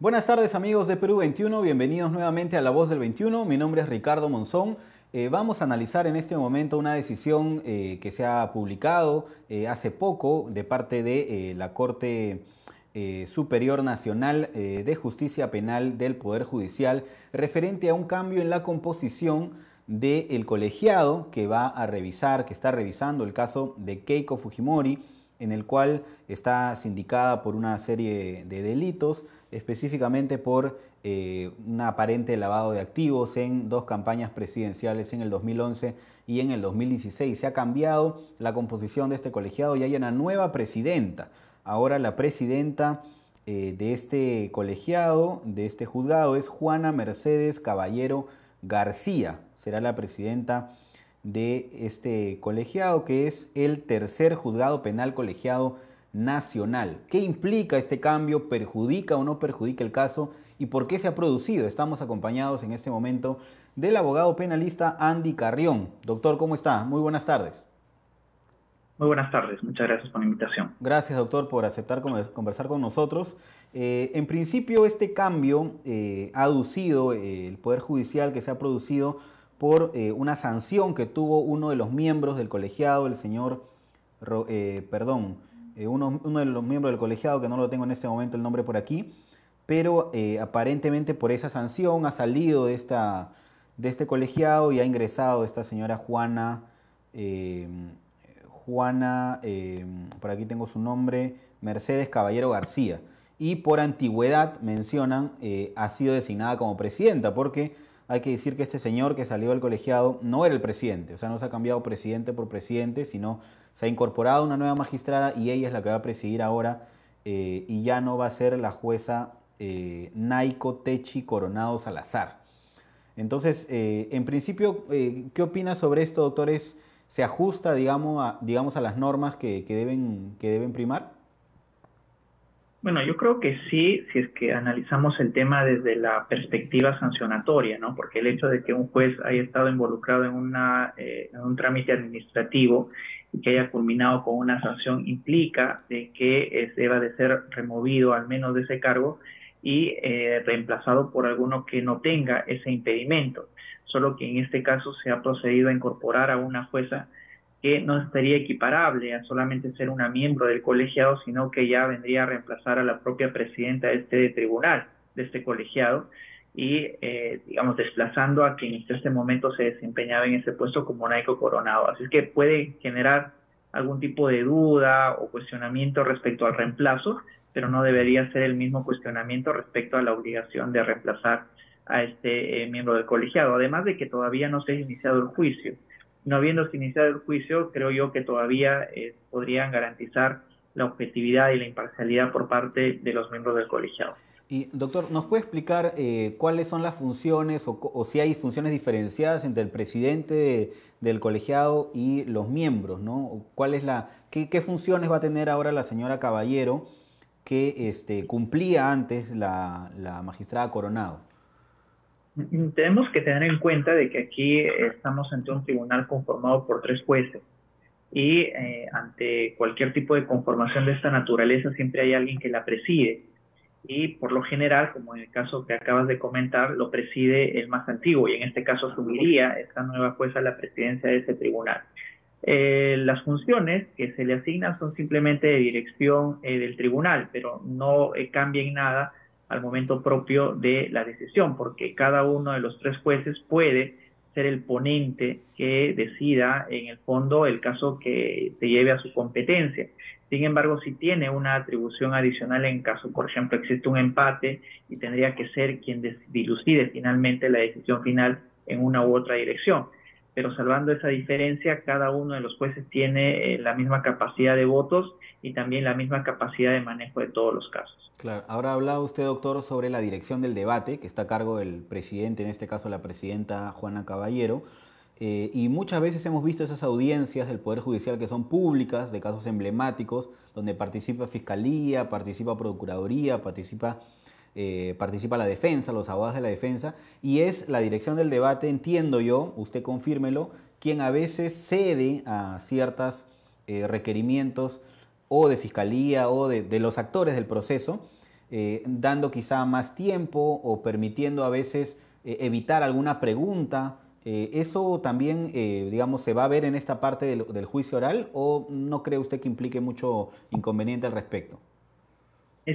Buenas tardes amigos de Perú 21, bienvenidos nuevamente a La Voz del 21, mi nombre es Ricardo Monzón. Vamos a analizar en este momento una decisión que se ha publicado hace poco de parte de la Corte Superior Nacional de Justicia Penal del Poder Judicial referente a un cambio en la composición del colegiado que va a revisar, que está revisando el caso de Keiko Fujimori, en el cual está sindicada por una serie de delitos, específicamente por un aparente lavado de activos en dos campañas presidenciales en el 2011 y en el 2016. Se ha cambiado la composición de este colegiado y hay una nueva presidenta. Ahora la presidenta de este colegiado, de este juzgado, es Juana Mercedes Caballero García. Será la presidenta de este colegiado, que es el tercer juzgado penal colegiado nacional. ¿Qué implica este cambio? ¿Perjudica o no perjudica el caso? ¿Y por qué se ha producido? Estamos acompañados en este momento del abogado penalista Andy Carrión. Doctor, ¿cómo está? Muy buenas tardes. Muy buenas tardes, muchas gracias por la invitación. Gracias, doctor, por aceptar conversar con nosotros. En principio, este cambio ha aducido el Poder Judicial, que se ha producido por una sanción que tuvo uno de los miembros del colegiado, el señor, uno de los miembros del colegiado, que no lo tengo en este momento el nombre por aquí, pero aparentemente por esa sanción ha salido de este colegiado y ha ingresado esta señora Juana, por aquí tengo su nombre, Mercedes Caballero García. Y por antigüedad, mencionan, ha sido designada como presidenta, porque hay que decir que este señor que salió del colegiado no era el presidente, o sea, no se ha cambiado presidente por presidente, sino se ha incorporado una nueva magistrada y ella es la que va a presidir ahora y ya no va a ser la jueza Naiko Techi Coronado Salazar. Entonces, en principio, ¿qué opina sobre esto, doctores? ¿Se ajusta, digamos, a las normas que deben primar? Bueno, yo creo que sí, si es que analizamos el tema desde la perspectiva sancionatoria, ¿no? Porque el hecho de que un juez haya estado involucrado en un trámite administrativo y que haya culminado con una sanción implica de que deba de ser removido al menos de ese cargo y reemplazado por alguno que no tenga ese impedimento. Solo que en este caso se ha procedido a incorporar a una jueza que no estaría equiparable a solamente ser una miembro del colegiado, sino que ya vendría a reemplazar a la propia presidenta de este tribunal, de este colegiado, y, digamos, desplazando a quien en este momento se desempeñaba en ese puesto como Naiko Coronado. Así que puede generar algún tipo de duda o cuestionamiento respecto al reemplazo, pero no debería ser el mismo cuestionamiento respecto a la obligación de reemplazar a este miembro del colegiado. Además de que todavía no se ha iniciado el juicio. No habiéndose iniciado el juicio, creo yo que todavía podrían garantizar la objetividad y la imparcialidad por parte de los miembros del colegiado. Y doctor, ¿nos puede explicar cuáles son las funciones o si hay funciones diferenciadas entre el presidente del colegiado y los miembros, ¿no? ¿Qué funciones va a tener ahora la señora Caballero que cumplía antes la magistrada Coronado? Tenemos que tener en cuenta de que aquí estamos ante un tribunal conformado por 3 jueces y ante cualquier tipo de conformación de esta naturaleza siempre hay alguien que la preside y por lo general, como en el caso que acabas de comentar, lo preside el más antiguo y en este caso asumiría esta nueva jueza la presidencia de ese tribunal. Las funciones que se le asignan son simplemente de dirección del tribunal, pero no cambia en nada al momento propio de la decisión, porque cada uno de los 3 jueces puede ser el ponente que decida en el fondo el caso que se lleve a su competencia. Sin embargo, si tiene una atribución adicional en caso, por ejemplo, existe un empate y tendría que ser quien dilucide finalmente la decisión final en una u otra dirección. Pero salvando esa diferencia, cada uno de los jueces tiene la misma capacidad de votos y también la misma capacidad de manejo de todos los casos. Claro, ahora hablaba usted, doctor, sobre la dirección del debate, que está a cargo del presidente, en este caso la presidenta Juana Caballero, y muchas veces hemos visto esas audiencias del Poder Judicial que son públicas, de casos emblemáticos, donde participa Fiscalía, participa Procuraduría, participa la defensa, los abogados de la defensa, y es la dirección del debate, entiendo yo, usted confírmelo, quien a veces cede a ciertos requerimientos o de Fiscalía o de los actores del proceso dando quizá más tiempo o permitiendo a veces evitar alguna pregunta. ¿Eso también, digamos, se va a ver en esta parte del juicio oral o no cree usted que implique mucho inconveniente al respecto?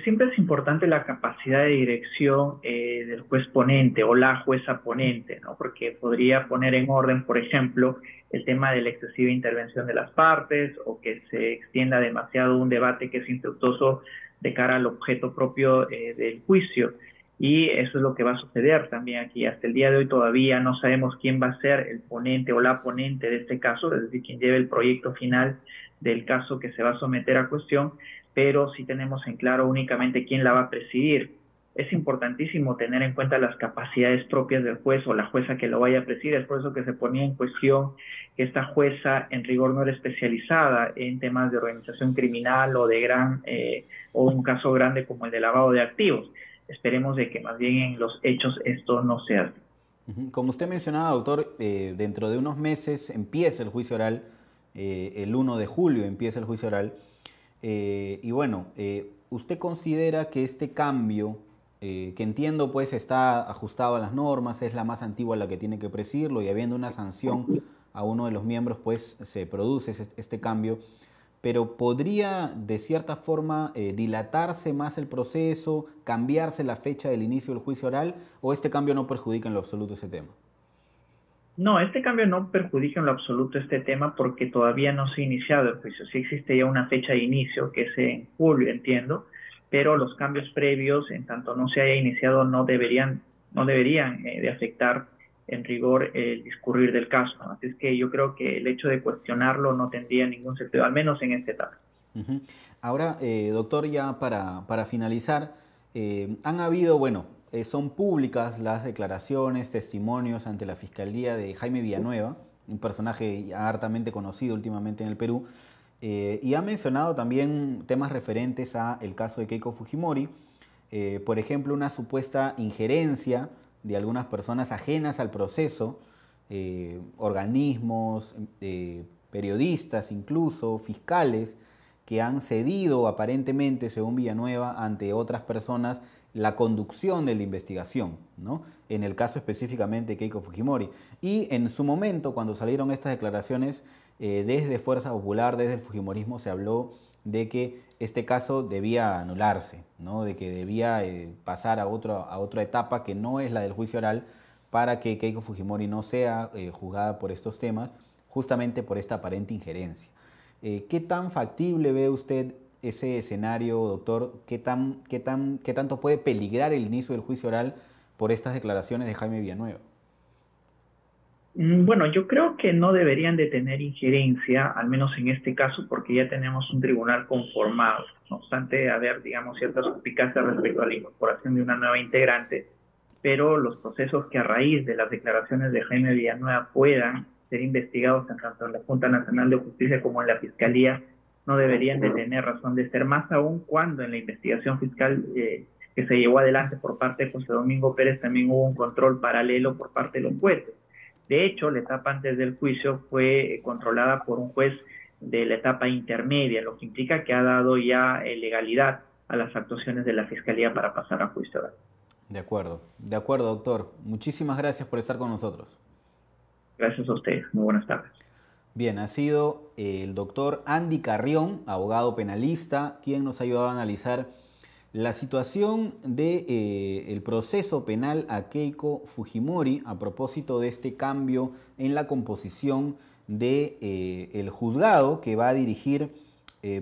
Siempre es importante la capacidad de dirección del juez ponente o la jueza ponente, ¿no? Porque podría poner en orden, por ejemplo, el tema de la excesiva intervención de las partes o que se extienda demasiado un debate que es infructuoso de cara al objeto propio del juicio. Y eso es lo que va a suceder también aquí. Hasta el día de hoy todavía no sabemos quién va a ser el ponente o la ponente de este caso, es decir, quién lleve el proyecto final del caso que se va a someter a cuestión, pero sí tenemos en claro únicamente quién la va a presidir. Es importantísimo tener en cuenta las capacidades propias del juez o la jueza que lo vaya a presidir. Es por eso que se ponía en cuestión que esta jueza en rigor no era especializada en temas de organización criminal o de o un caso grande como el de lavado de activos. Esperemos de que más bien en los hechos esto no sea así. Como usted mencionaba, doctor, dentro de unos meses empieza el juicio oral, el 1 de julio empieza el juicio oral. Y bueno, ¿usted considera que este cambio, que entiendo pues está ajustado a las normas, es la más antigua la que tiene que presidirlo y habiendo una sanción a uno de los miembros pues se produce este cambio, pero podría de cierta forma dilatarse más el proceso, cambiarse la fecha del inicio del juicio oral o este cambio no perjudica en lo absoluto ese tema? No, este cambio no perjudica en lo absoluto este tema porque todavía no se ha iniciado el juicio. Sí existe ya una fecha de inicio, que es en julio, entiendo, pero los cambios previos, en tanto no se haya iniciado, no deberían de afectar en rigor el discurrir del caso, ¿no? Así es que yo creo que el hecho de cuestionarlo no tendría ningún sentido, al menos en esta etapa. Ujú. Ahora, doctor, ya para finalizar, han habido, bueno, son públicas las declaraciones, testimonios ante la Fiscalía de Jaime Villanueva, un personaje ya hartamente conocido últimamente en el Perú, y ha mencionado también temas referentes a el caso de Keiko Fujimori, por ejemplo, una supuesta injerencia de algunas personas ajenas al proceso, organismos, periodistas incluso, fiscales, que han cedido aparentemente, según Villanueva, ante otras personas la conducción de la investigación, ¿no? En el caso específicamente de Keiko Fujimori. Y en su momento, cuando salieron estas declaraciones, desde Fuerza Popular, desde el Fujimorismo, se habló de que este caso debía anularse, ¿no? De que debía pasar a otra etapa que no es la del juicio oral para que Keiko Fujimori no sea juzgada por estos temas, justamente por esta aparente injerencia. ¿Qué tan factible ve usted ese escenario, doctor? ¿Qué tanto puede peligrar el inicio del juicio oral por estas declaraciones de Jaime Villanueva? Bueno, yo creo que no deberían de tener injerencia, al menos en este caso, porque ya tenemos un tribunal conformado. No obstante, haber, digamos, ciertas suspicacias respecto a la incorporación de una nueva integrante, pero los procesos que a raíz de las declaraciones de Jaime Villanueva puedan ser investigados en tanto en la Junta Nacional de Justicia como en la Fiscalía no deberían de tener razón de ser, más aún cuando en la investigación fiscal que se llevó adelante por parte de José Domingo Pérez también hubo un control paralelo por parte de los jueces. De hecho, la etapa antes del juicio fue controlada por un juez de la etapa intermedia, lo que implica que ha dado ya legalidad a las actuaciones de la Fiscalía para pasar a juicio oral. De acuerdo, doctor. Muchísimas gracias por estar con nosotros. Gracias a ustedes. Muy buenas tardes. Bien, ha sido el doctor Andy Carrión, abogado penalista, quien nos ha ayudado a analizar la situación del proceso penal a Keiko Fujimori a propósito de este cambio en la composición del juzgado que va a dirigir,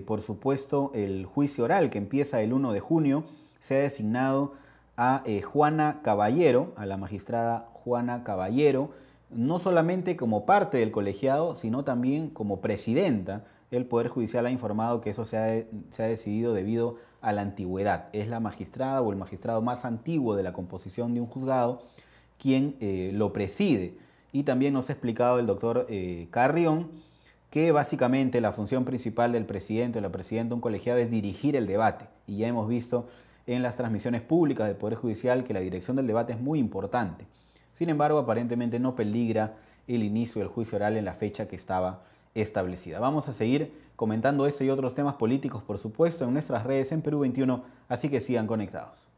por supuesto, el juicio oral que empieza el 1 de junio. Se ha designado a Juana Caballero, a la magistrada Juana Caballero, no solamente como parte del colegiado, sino también como presidenta. El Poder Judicial ha informado que eso se ha decidido debido a la antigüedad. Es la magistrada o el magistrado más antiguo de la composición de un juzgado quien lo preside. Y también nos ha explicado el doctor Carrión que básicamente la función principal del presidente o la presidenta de un colegiado es dirigir el debate. Y ya hemos visto en las transmisiones públicas del Poder Judicial que la dirección del debate es muy importante. Sin embargo, aparentemente no peligra el inicio del juicio oral en la fecha que estaba establecida. Vamos a seguir comentando este y otros temas políticos, por supuesto, en nuestras redes en Perú 21, así que sigan conectados.